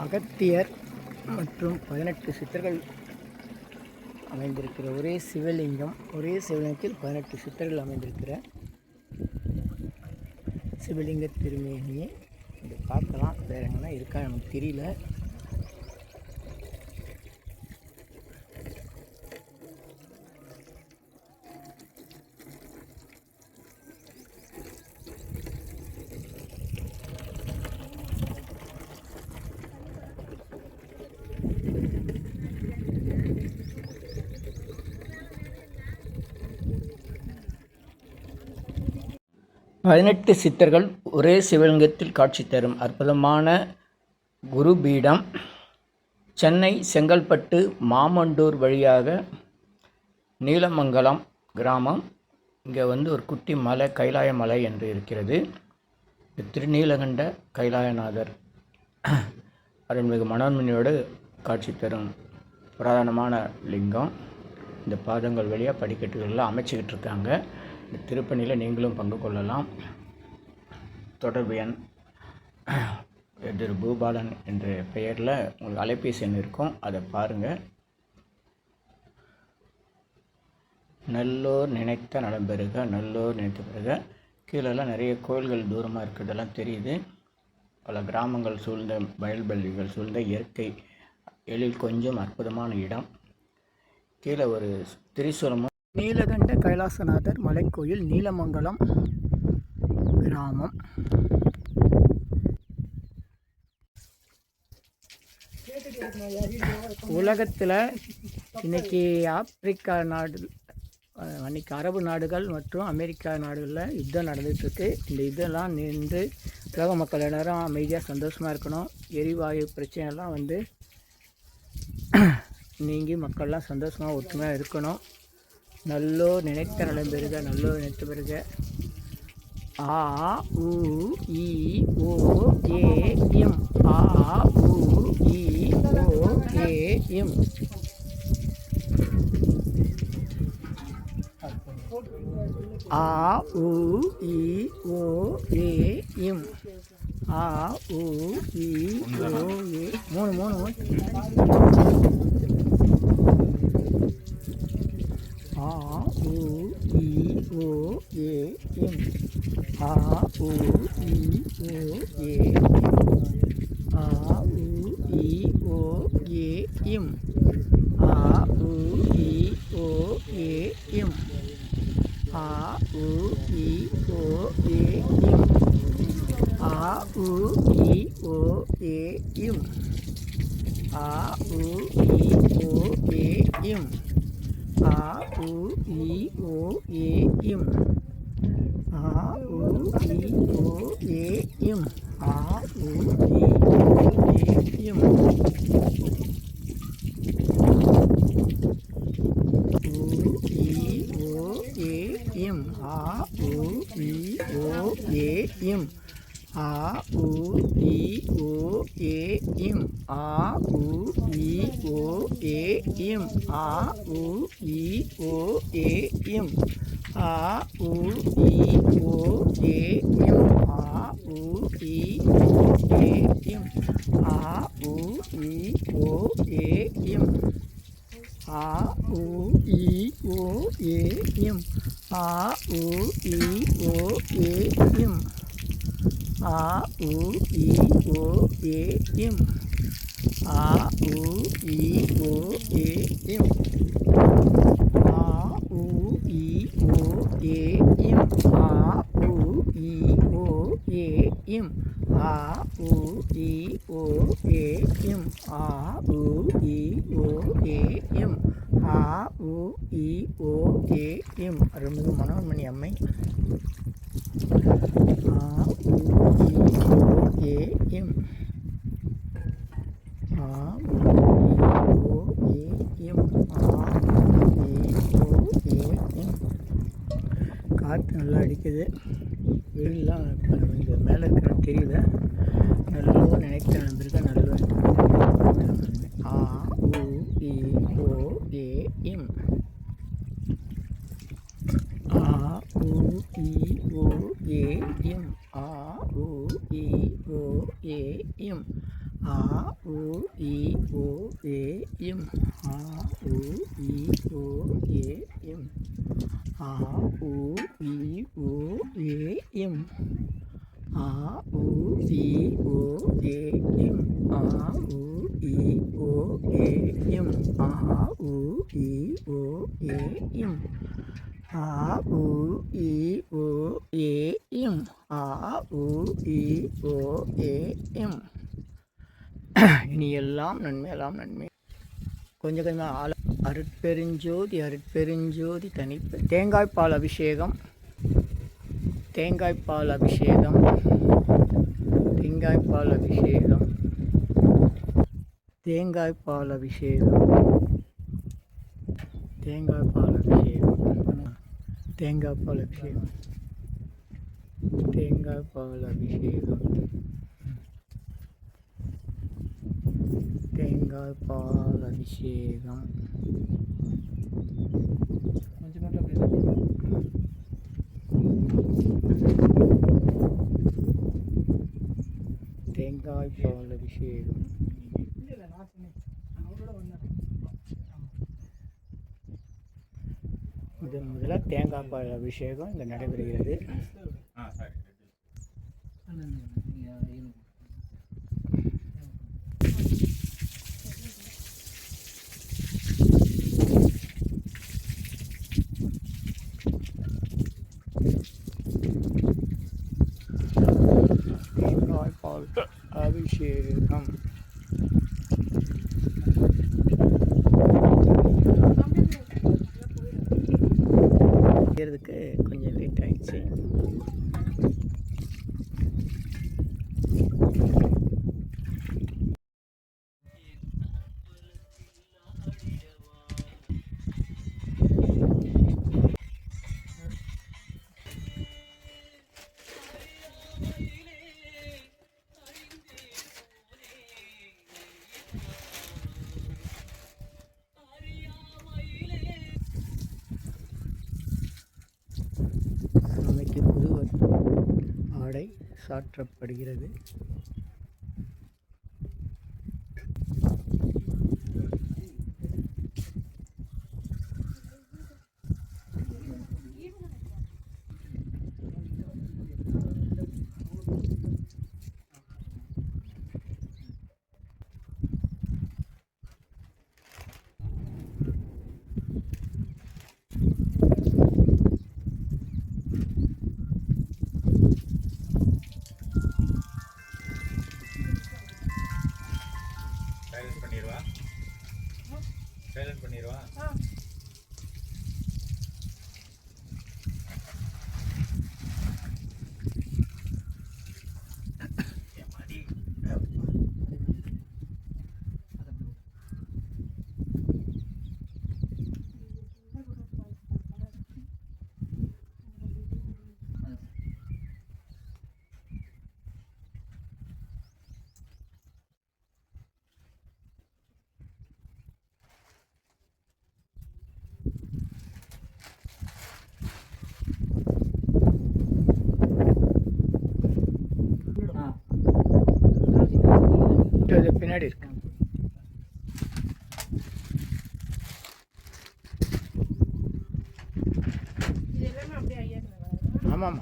அகத்தியர் மற்றும் 18 சித்தர்கள் அமைந்திருக்கிற ஒரே சிவலிங்கம், ஒரே சிவலிங்கத்தில் 18 சித்தர்கள் அமைந்திருக்கிற சிவலிங்க திருமேனியை இங்கே பார்க்கலாம். வேறு எங்கன்னா இருக்கா நமக்கு தெரியல. பதினெட்டு சித்தர்கள் ஒரே சிவலிங்கத்தில் காட்சி தரும் அற்புதமான குருபீடம் சென்னை செங்கல்பட்டு மாமண்டூர் வழியாக நீலமங்கலம் கிராமம். இங்கே ஒரு குட்டி மலை, கைலாய மலை என்று இருக்கிறது. திருநீலகண்ட கைலாயநாதர் அருள்மிகு மனோன்மணியோடு காட்சி தரும் புராதனமான லிங்கம். இந்த பாதங்கள் வழியாக படிக்கட்டுகள்லாம் அமைச்சிக்கிட்டு இருக்காங்க. இந்த திருப்பணியில் நீங்களும் பங்கு கொள்ளலாம். தொடர்பு எண் திரு பூபாலன் என்ற பெயரில் உங்களுக்கு அலைபேசி எண் இருக்கும், அதை பாருங்கள். நல்லோர் நினைத்த நலம் பெறுக, நல்லோர் நினைத்த பெறுக. கீழெல்லாம் நிறைய கோயில்கள் தூரமாக இருக்கிறதெல்லாம் தெரியுது. பல கிராமங்கள் சூழ்ந்த, வயல்வெளிகள் சூழ்ந்த இயற்கை எழில் கொஞ்சம் அற்புதமான இடம். கீழே ஒரு திரிசூலமும். நீலகண்ட கைலாசநாதர் மலைக்கோயில், நீலமங்கலம் கிராமம். உலகத்தில் இன்னைக்கு ஆப்பிரிக்கா நாடு, அன்றைக்கி அரபு நாடுகள் மற்றும் அமெரிக்கா நாடுகளில் யுத்தம் நடந்துகிட்ருக்கு. இந்த யுத்தம்லாம் நின்று உலக மக்கள் எல்லோரும் அமைதியாக சந்தோஷமாக இருக்கணும். எரிவாயு பிரச்சனைலாம் நீங்கி மக்கள்லாம் சந்தோஷமாக ஒற்றுமையாக இருக்கணும். நல்லோர் நினைத்த நலம் பெறுக, நல்லோர் நினைத்த பெறுக. ஆ உ இ ஓ ஏ எம், ஆ உ இ ஓ ஏ எம். ஆ உ இ ஓ ஏ எம், ஆ உ இ ஓ ஏ. மூணு ஆ உ இ ஓ ஏ எம், ஆ உ இ ஓ ஏ எம், ஆ உ இ ஓ ஏ எம், ஆ உ இ ஓ ஏ எம், ஆ உ இ ஓ ஏ எம், ஆ உ இ ஓ ஏ எம், ஆ உ இ ஓ ஏ எம், ஆ உ இ ஓ ஏ எம், ஆ உ இ ஓ ஏ எம், ஆ உ இ ஓ ஏ எம், உ இ ஓ ஏ எம், ஆ உ இ ஓ ஏ எம், ஆ உ இ ஓ ஏ எம், ஆ உ இ ஓ ஏ எம், ஆ உ இ ஓ ஏ எம், ஆ உ இ ஓ ஏ எம், ஆ உ இ ஓ ஏ எம், ஆ உ இ ஓ ஏ எம், ஆ உ இ ஓ ஏ எம், ஆ உ இ ஓ ஏ எம், ஆ உ இ ஓ ஏ எம், ஆ உ இ ஓ ஏ எம், ஆ உ இ ஓ ஏ எம், ஆ உ இ ஓ ஏ எம், ஆ உ இ ஓ ஏ எம், ஆ உ இ ஓ ஏ எம், ஆ உ இ ஓ ஏ எம். அருள்மிகு மனோன்மணி அம்மை. ஆ உ இ ஓ ஏ எம், ஆ உ இ ஓ ஏ எம், ஆ உ இ ஓ ஏ எம். காற்று நல்லா அடிக்குது. வெயிலெலாம் இப்போ இங்கே மேலே இருக்கிற தெரியல. நல்ல நினைத்த நம்பிருக்க நல்ல. ஆ உ இ ஓ ஏ எம், ஆ இ ஓ ஏ இம் ஆ உ இ ஓ ஏ இம் ஆ உ இ ஓ ஏ இம் ஆ உ இ ஓ ஏ இம் ஆ உ இ ஓ ஏ இம் ஆ உ இ ஓ ஏ இம் ஆ உ இ ஓ ஏ இம் ஆ உ இ ஓ ஏ இம் ஆ உ இ ஓ ஏ இம் ஆ உ இ ஓ ஏ இம். இனி எல்லாம் நன்மையெல்லாம் நன்மை. கொஞ்சம் கொஞ்சமாக அருட்பெருஞ்சோதி அருட்பெருஞ்சோதி தேங்காய்பால் அபிஷேகம் தேங்காய்பால் அபிஷேகம் தேங்காய்பால் அபிஷேகம் தேங்காய்பால் அபிஷேகம் தேங்காய்பால் அபிஷேகம் தேங்காய்பால் அபிஷேகம் தேங்காய்பால் அபிஷேகம் தேங்காய்பால் அபிஷேகம் தேங்காய்பால் அபிஷேகம் முதல்ல தேங்காய்பால் அபிஷேகம் இங்கே நடைபெறுகிறது. தேங்காய்பால் அபிஷேகம் செய்கிறதுக்கு கொஞ்சம் லேட் ஆயிடுச்சு. சாமிக்கு புது ஆடை சாற்றப்படுகிறது. சைலண்ட் பண்ணிடுவா. பின்னாடி இருக்கு. ஆமாம்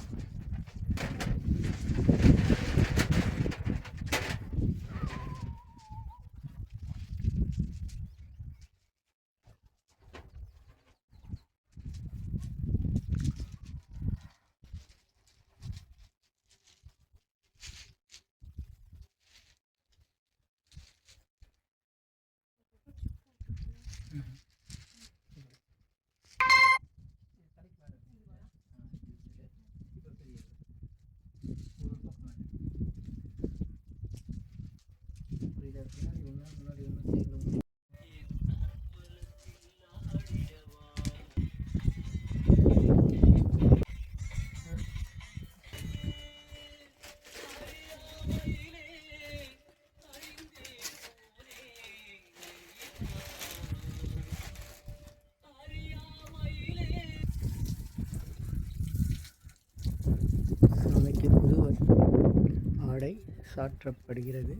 ஆடை சாற்றப்படுகிறது.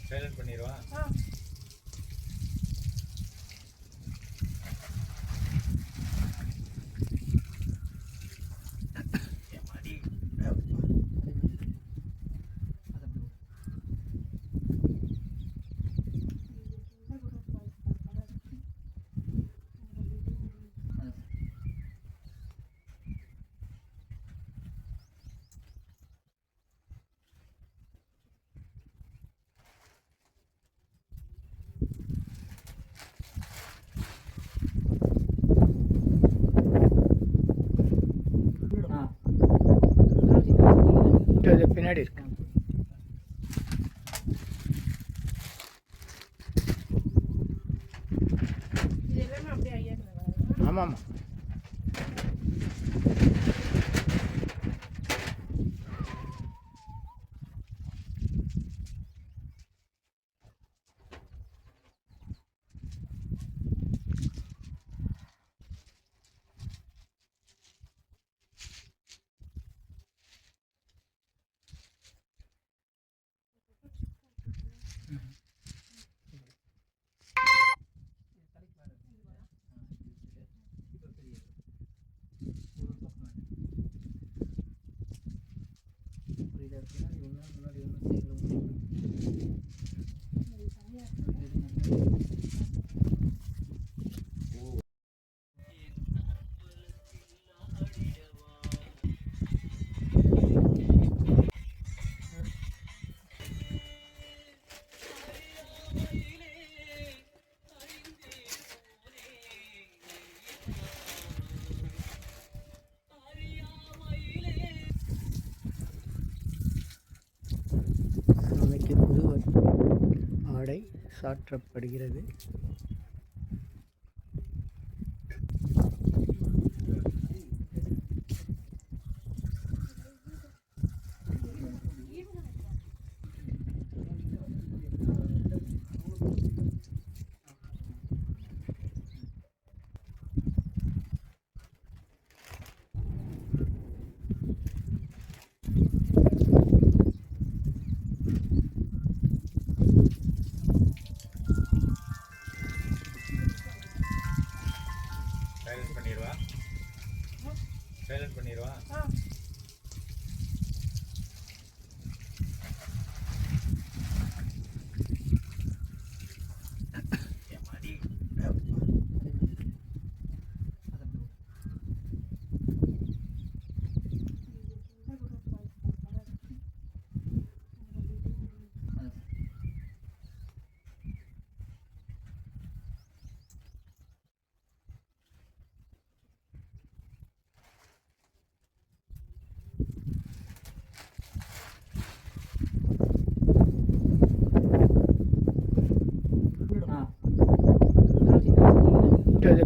சைலண்ட் பண்ணிடுவா. பின்னாடி இருக்கு. ஆமாம். சாமிக்கு புது ஆடை சாற்றப்படுகிறது. சைலண்ட் பண்ணிடுவா.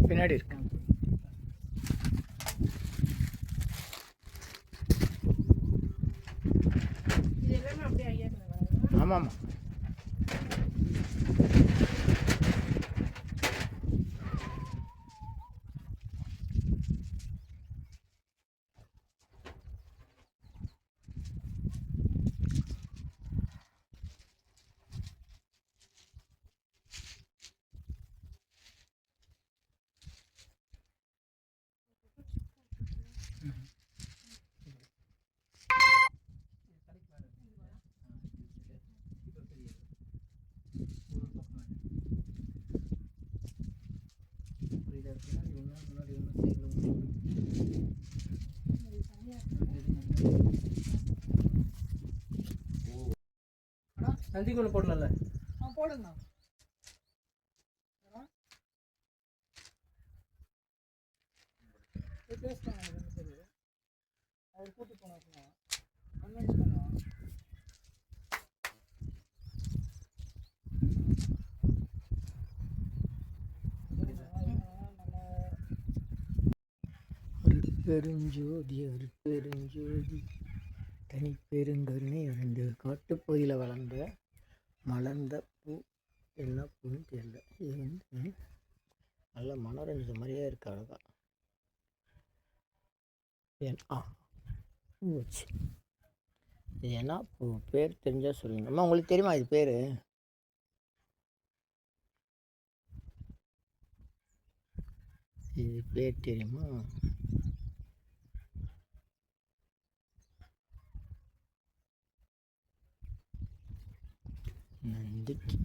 பின்னாடி இருக்கு. ஆமாம். நந்திக்குள்ள போடல போடுங்க. பேசுவாங்க. அவர் கூட்டி போனோம் ஒன்றும் பண்ணுவோம். அருட்பெருஞ்சோதி அருட்பெருஞ்சோதி தனிப்பெருங்கருணை அறிந்து காட்டுப்பகுதியில் வளர்ந்த மலர்ந்த பூ என்ன பூன்னு தெரியல. இது வந்து நல்ல மனோரஞ்ச மாதிரியே இருக்கு. அழகா பூ வச்சு இது என்ன பூ பேர் தெரிஞ்சால் சொல்லுங்க. அம்மா உங்களுக்கு தெரியுமா இது பேர்? இது பேர் தெரியுமா? நந்திக்கு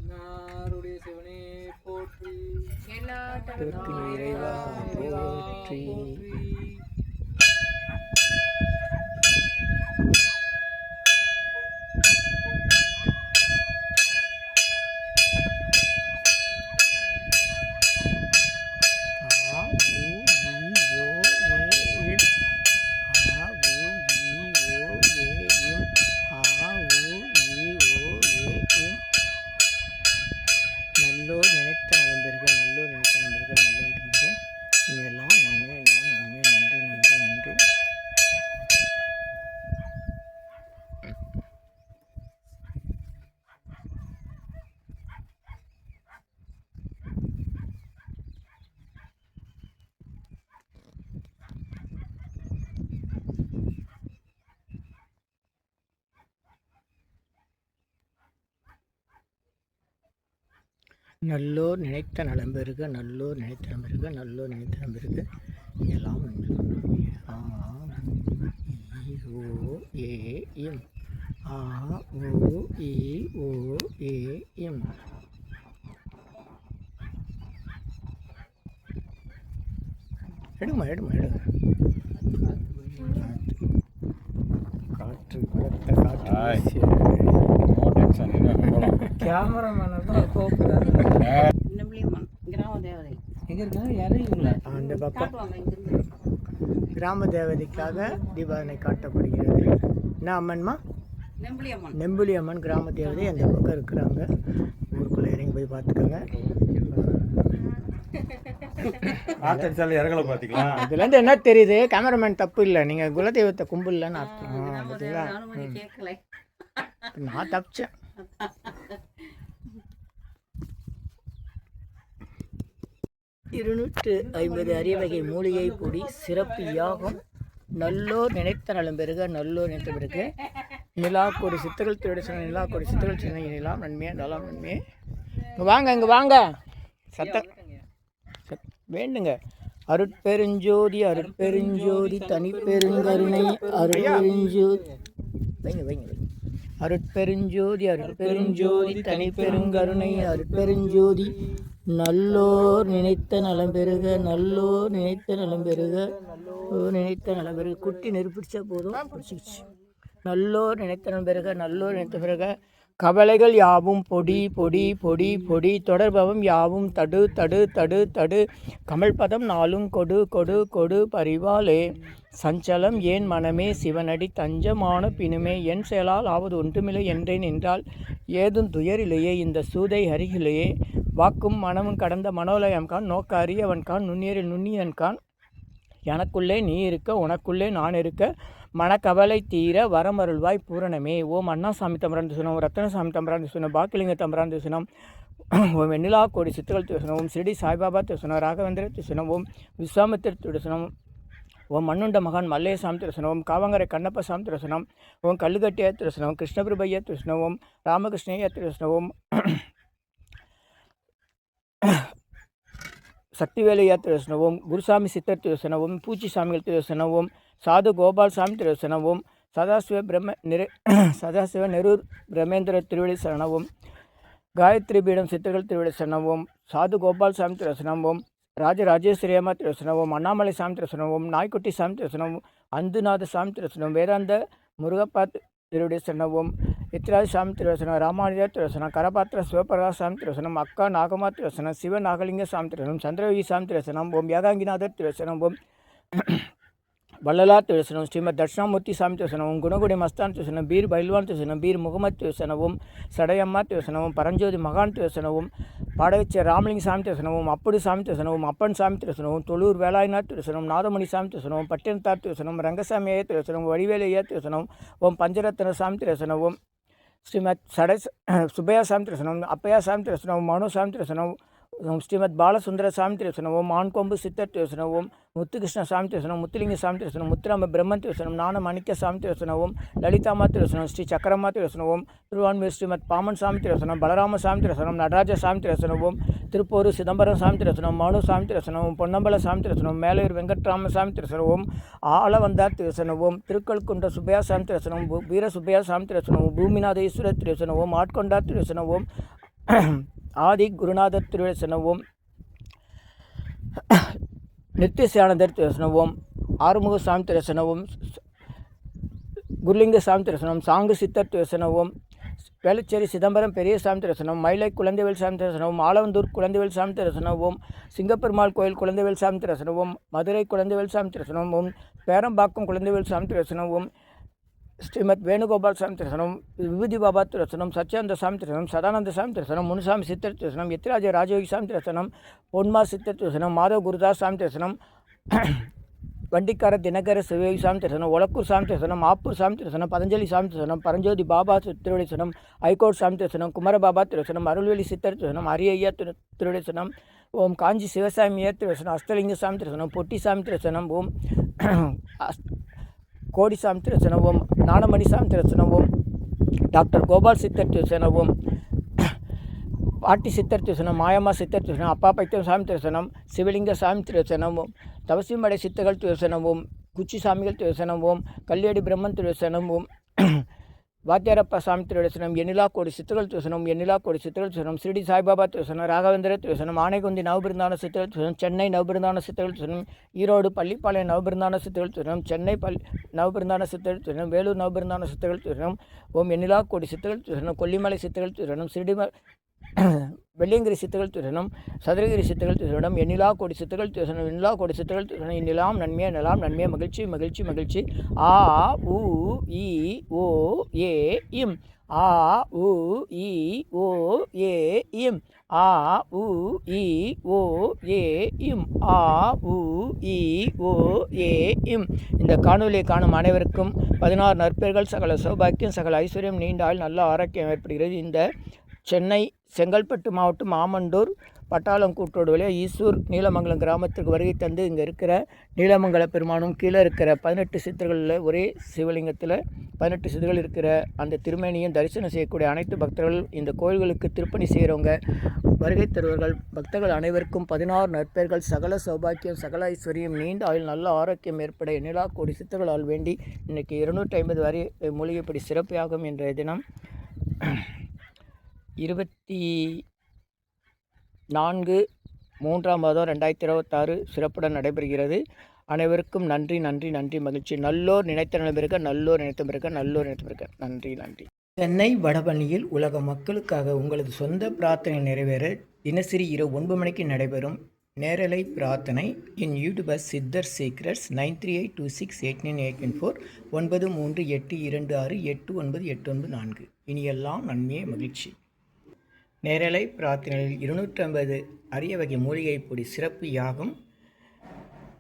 நாருடைய சிவனே போற்றி, இறைவா போற்றி. நல்லோர் நினைத்த நலம்பெறுக நல்லோர் நினைத்த நலம்பெறுக நல்லோர் நினைத்த எல்லாம் நன்மை எல்லாம் நன்மை. நன்றி நன்றி நன்றி. நல்லோர் நினைத்த நலம்பெறுக நல்லோர் நினைத்த நலம்பெறுக நல்லோர் நினைத்த நலம்பெறுக எல்லாம் ஓ ஏ இம் ஆ ஓ இ ஓ ஏ இம். எடுமா எடுமா எடுங்க. காற்று பலத்த காற்று கேமராமேன் கோப்புறாரு. எங்க இருக்காங்க? யாரும் இவங்களா? அந்த பக்கம் கிராம தேவதைக்காக தீபாவளி காட்டப்படுகிறது. என்ன அம்மன்மா? நெம்புலி அம்மன் கிராம தேவதை அந்த பக்கம் இருக்கிறாங்க. ஊருக்குள்ளே இறங்கி போய் பார்த்துக்கோங்க. இதுலேருந்து என்ன தெரியுது? கேமராமேன் தப்பு இல்லை, நீங்கள் குலதெய்வத்தை கும்பிடலன்னு அர்த்தம். பார்த்தீங்களா? நான் தப்பிச்சேன். இருநூற்று 50 அரியவகை மூலிகை பொடி சிறப்பு யாகம். நல்லோர் நினைத்த நலம் பெறுக நல்லோர் நினைத்த பிறகு நிலாக்கோடி சித்தர்கள் திருட சொன்ன நிலாக்கோடி சித்தர்கள் சொன்ன நிலாம் நன்மையே நலம் நன்மையே. இங்கே வாங்க இங்கே வாங்க சத்தம் வேண்டுங்க. அருட்பெருஞ்சோதி அருட்பெருஞ்சோதி தனிப்பெருங்கருணை அருட்பெருஞ்சோதி வைங்க வைங்க வைங்க. அருட்பெருஞ்சோதி அருட்பெருஞ்சோதி தனிப்பெருங்கருணை அருட்பெருஞ்சோதி நல்லோர் நினைத்த நலம் பெறுக நல்லோர் நினைத்த நலம் பெறுக நினைத்த நலம் பெறுக. குட்டி நெருப்பிடிச்சா போதும், பிடிச்சிக்கிச்சு. நல்லோர் நினைத்த நலம் பெறுக நல்லோர் நினைத்த பிறகு கவலைகள் யாவும் பொடி பொடி பொடி பொடி தொடர்பவம் யாவும் தடு தடு தடு தடு கமல்பதம் நாளும் கொடு கொடு கொடு பரிவாலே சஞ்சலம் ஏன் மனமே சிவனடி தஞ்சமான பினுமே என் செயலால் ஆவது ஒன்றுமில்லை என்றே நின்றால் ஏதும் துயரிலேயே இந்த சூதை அருகிலேயே வாக்கும் மனமும் கடந்த மனோலயம்கான் நோக்க அறியவன்கான் நுண்ணியரில் நுண்ணியன்கான் எனக்குள்ளே நீ இருக்க உனக்குள்ளே நான் இருக்க மனக்கவலை தீர வரமருள்வாய் பூரணமே. ஓம் அண்ணாசாமி தம்பரான் திசுனம் ரத்தனசாமி தம்பரான் திசுனம் பாக்கிலிங்க தம்பரான் திசுனம் ஓம் வெண்ணிலா கோடி சித்துகள் திசுனம் ஓம் சிறடி சாய்பாபா திசுனம் ராகவேந்திர திசுனம் ஓம் விஸ்வாமித்திர திசுனம் ஓம் மண்ணுண்ட மகான் மல்லேசாமி திருசனம் ஓம் காவங்கரை கண்ணப்பசாமி திருசனம் ஓம் கல்லுகட்டிய திருசனம் கிருஷ்ணபிரபைய திருசனம் ஓம் ராமகிருஷ்ணய திருசனம் ஓம் சக்திவேலையா திருசனம் ஓம் குருசாமி சித்தர் திருசனம் ஓம் பூச்சி சாமிகள் திருசனம் ஓம் சாது கோபால் சாமி திருசனம் ஓம் சதாசிவ நெரூர் பிரமேந்திர திருவிழி சரணவோம் காயத்ரி பீடம் சித்தர்கள் திருவிழி சரணவோம் சாது கோபால் சாமி திருசனம் ராஜராஜேஸ்வரி அம்மா திருசனம் அண்ணாமலை சாமி திருசனம் நாய்க்குட்டி சாமி திருசனம் அந்துநாத சாமி திருசனம் வேதாந்த முருகப்பா திருவிழி சரணவோம் எத்திராஜ சாமி திருவசனம், ராமானுஜர் திருவசனம், கரபாத்திர சிவபிரகாஷ் சாமி திருவசனம், அக்கா நாகமா திருவசனம், சிவ நாகலிங்க சாமி திருவசனம், சந்திரயோகி சாமி திருவசனம், ஓம் ஏகாங்கிநாதர் திருவசனம், ஓம் வள்ளலார் திருவசனம், ஸ்ரீமத் தட்சிணாமூர்த்தி சாமி திருவசனம், ஓம் குணகுடி மஸ்தான் திருவசனம், பீர் பைல்வான் திருவசனம், பீர் முகமது திருவசனவும், சடையம்மா திருவசனவும், பரஞ்சோதி மகான் திருவசனவும், பாடவச்ச ராமலிங்க சாமி திருவசனவும், அப்படு சாமி திருவசனவும், அப்பன் சாமி திருவசனவும், தொழூர் வேலாயுநாத் திருவசனம், நாதமணி சாமி திருவசனவும், பட்டினத்தார் திருவசனம், ரங்கசாமி ஐயா திருவசனம், வடிவேலு ஐயா திருவசனம், ஓம் பஞ்சரத்ன சாமி திருவசனவும், ஸ்ரீமத் சுப்பையா சாமி திருவசனம், அப்பையா சாமி திருவசனவும், மனு சாமி திருவசனம், ஸ்ரீமத் பாலசுந்தர சாமி திருவசனவும், மான்கொம்பு சித்தர் திருவசனவும், முத்துகிருஷ்ண சாமி திருவசனம், முத்துலிங்க சாமி திருவசனம், முத்துராம பிரம்மன் திருவசனம், ஞான மாணிக்க சாமி திருவசனவும், லலிதாமா திருவசனம், ஸ்ரீ சக்கரம்மா திருவசனவும், திருவான்மீர் ஸ்ரீமத் பாமன் சாமி திருவசனம், பலராம சாமி திருவசனம், நடராஜ சாமி திருவசனவும், திருப்பூர் சிதம்பரம் சாமி திருவசனம், மனு சாமி திருவசனவும், பொன்னம்பல சாமி திருவசனவும், மேலையூர் வெங்கட்ராம சாமி திருவசனவும், ஆளவந்தார் திருவசனவும், திருக்கல்குன்ற சுப்பையா சாமி திருவசனவும், வீர சுப்பையா சாமி திருவசனவும், பூமிநாத ஈஸ்வரர் திருவசனவும், ஆட்கொண்டார் திருவசனவும், ஆதி குருநாதர் திருவசனவும், நித்தியானந்தர் திருவசனவும், ஆறுமுக சாமி திருவசனவும், குருலிங்க சாமி திருவசனம், சாங்கு சித்தர் திருவசனவும், வேளச்சேரி சிதம்பரம் பெரிய சாமி திருவசனம், மயிலை குழந்தைவேல் சாமி திருவசனவும், ஆலவந்தூர் குழந்தைவேல் சாமி திருவசனவும், சிங்கப்பெருமாள் கோயில் குழந்தைவேல் சாமி திருவசனவும், மதுரை குழந்தைவேல் சாமி திருவசனவும், பேரம்பாக்கம் குழந்தைவேல் சாமி திருவசனவும், ஸ்ரீமத் வேணுகோபால் சாமி திருவசனம், விபூதி பாபா திருவசனம், சச்சியானந்த சாமி திருவசனம், சதானந்த சாமி திருவசனம், முனுசாமி சித்தர் திருவசனம், எத்திராஜ ராஜயோகி சாமி திருவசனம், பொன்மார் சித்தர் திருவசனம், மாதவ குருதாஸ் சாமி திருவசனம், வண்டிக்கார தினகர சிவயோகி சாமி திருவசனம், ஒலக்கூர் சாமி திருவசனம், ஆப்பூர் சாமி திருவசனம், பதஞ்சலி சாமி திருவசனம், பரஞ்சோதி பாபா திருவசனம், ஐகோட் சாமி திருவசனம், குமர பாபா திருவசனம், அருள்வெளி சித்தர் திருவசனம், அரியய்யா திருவசனம், ஓம் காஞ்சி சிவசாமியா திருவசனம், அஸ்தலிங்க சாமி திருவசனம், பொட்டி சாமி திருவசனம், ஓம் கோடி சாமி திருவசனவும், ஞானமணி சாமி திருவசனவும், டாக்டர் கோபால் சித்தர் திருவசனவும், பாட்டி சித்தர் திருவசனம், மாயம்மா சித்தர் திருவசனம், அப்பா பைத்தியம் சாமி திருவசனம், சிவலிங்க சாமி திருவசனவும், தவசிமடை சித்தர்கள் திருவசனவும், குச்சி சாமிகள் திருவசனவும், கல்லியடி பிரம்மன் திருவசனவும், வாத்தியாரப்பா சாமி திருவசனம், எண்ணிலா கோடி சித்தர்கள் திருவசனம், எண்ணிலா கோடி சித்தர்கள் திருவசனம், ஸ்ரீடி சாய்பாபா திருவசனம், ராகவேந்திர திருவசனம், ஆனைக்குந்தி நவபிருந்தான சித்தர்கள் திருவசனம், சென்னை நவபிருந்தான சித்தர்கள் திருவசனம், ஈரோடு பள்ளிப்பாளையம் நவபிருந்தான சித்தர்கள் திருவசனம், சென்னை நவபிருந்தான சித்தர்கள் திருவசனம், வேலூர் நவபிருந்தான சித்தர்கள் திருவசனம், ஓம் எண்ணிலா கோடி சித்தர்கள் திருவசனம், கொல்லிமலை சித்தர்கள் திருவசனம், வெள்ளியங்கிரி சித்தர்கள் திருவசனம், சதுரகிரி சித்தர்கள் திருவசனம், எண்ணிலா கோடி சித்தர்கள் திருவசனம், எண்ணிலா கோடி சித்தர்கள் திருவசனம், எண்ணிலாம் நன்மையே நலாம் நன்மையே மகிழ்ச்சி மகிழ்ச்சி மகிழ்ச்சி. ஆ உ இ ஓ ஏ இம், ஆ உ இ ஓ ஏ இம், ஆ உ இ ஓ ஏ இம், ஆ உ இ ஓ ஏ இம். இந்த காணொலியை காணும் அனைவருக்கும் 16 நற்பெயர்கள், சகல சௌபாக்கியம், சகல ஐஸ்வர்யம், நீண்ட ஆயுள், நல்ல ஆரோக்கியம் ஏற்படுகிறது. இந்த சென்னை செங்கல்பட்டு மாவட்டம் ஆமண்டூர் பட்டாளம் கூட்டோடு வழியாக ஈசூர் நீலமங்கலம் கிராமத்திற்கு வருகை தந்து இங்கே இருக்கிற நீலமங்கல பெருமானும் கீழே இருக்கிற 18 சித்தர்களில் ஒரே சிவலிங்கத்தில் 18 சித்தர்கள் இருக்கிற அந்த திருமேனியும் தரிசனம் செய்யக்கூடிய அனைத்து பக்தர்கள், இந்த கோயில்களுக்கு திருப்பணி செய்கிறவங்க, வருகை தருவர்கள், பக்தர்கள் அனைவருக்கும் 16 நற்பெயர்கள், சகல சௌபாக்கியம், சகல ஐஸ்வர்யம், நீண்ட ஆயுள், நல்ல ஆரோக்கியம் ஏற்பட எண்ணிலா கோடி சித்தர்களால் வேண்டி இன்றைக்கி 250 வரை மூலிகைப்படி சிறப்பாகும். என்ற தினம் 24/3/2026 சிறப்புடன் நடைபெறுகிறது. அனைவருக்கும் நன்றி நன்றி நன்றி மகிழ்ச்சி. நல்லோர் நினைத்த நிலைபிறக்க, நல்லோர் நினைத்த பிறக்க, நல்லோர் நினைத்த பிறக்க. நன்றி நன்றி. சென்னை வடபழனியில் உலக மக்களுக்காக உங்களது சொந்த பிரார்த்தனை நிறைவேற தினசரி இரவு 9 மணிக்கு நடைபெறும் நேரலை பிரார்த்தனை என் யூடியூபர் சித்தர் சீக்ரெட்ஸ் 9382689814 9382268984. இனியெல்லாம் நன்மையே மகிழ்ச்சி. நேரலை பிரார்த்தனையில் 250 அரிய வகை மூலிகை பொடி சிறப்பு யாகும்.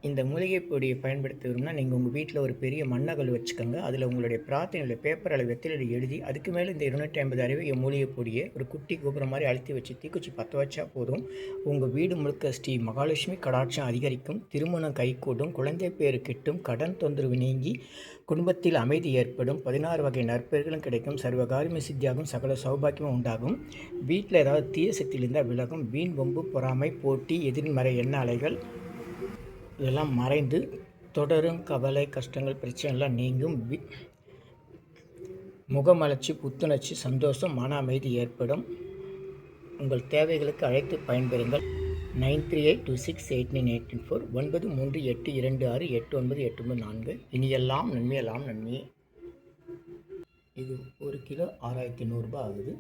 இந்த மூலிகை பொடியை பயன்படுத்துகிறோம்னா நீங்கள் உங்கள் வீட்டில் ஒரு பெரிய மண்ணகல் வச்சுக்கோங்க. அதில் உங்களுடைய பிரார்த்தனையில் பேப்பர் அளவு வெத்திலையில் எழுதி அதுக்கு மேலே இந்த 250 அரிய வகை மூலிகை பொடியை ஒரு குட்டி கோபுரம் மாதிரி அழுத்தி வச்சு தீக்குச்சி பற்ற வச்சா போதும். உங்கள் வீடு முழுக்க ஸ்ரீ மகாலட்சுமி கடாட்சம் அதிகரிக்கும், திருமணம் கைகூடும், குழந்தை பேரு கிட்டும், கடன் தொந்தரவு நீங்கி குடும்பத்தில் அமைதி ஏற்படும், 16 வகை நற்பெயர்களும் கிடைக்கும், சர்வகாரியம சித்தியாகும், சகல சௌபாக்கியமும் உண்டாகும். வீட்டில் ஏதாவது தீய சக்தியில் இருந்தால் விலகும். வீண் வம்பு பொறாமை போட்டி எதிர்மறை எண்ண அலைகள் இதெல்லாம் மறைந்து தொடரும் கவலை கஷ்டங்கள் பிரச்சனைலாம் நீங்கும். முகமலர்ச்சி, புத்துணர்ச்சி, சந்தோஷம், மன அமைதி ஏற்படும். உங்கள் தேவைகளுக்கு அழைத்து பயன்பெறுங்கள். 9382689814 9382268984. இனியெல்லாம் நன்மையெல்லாம் நன்மையே. இது 1 கிலோ 6100 ரூபாய் ஆகுது.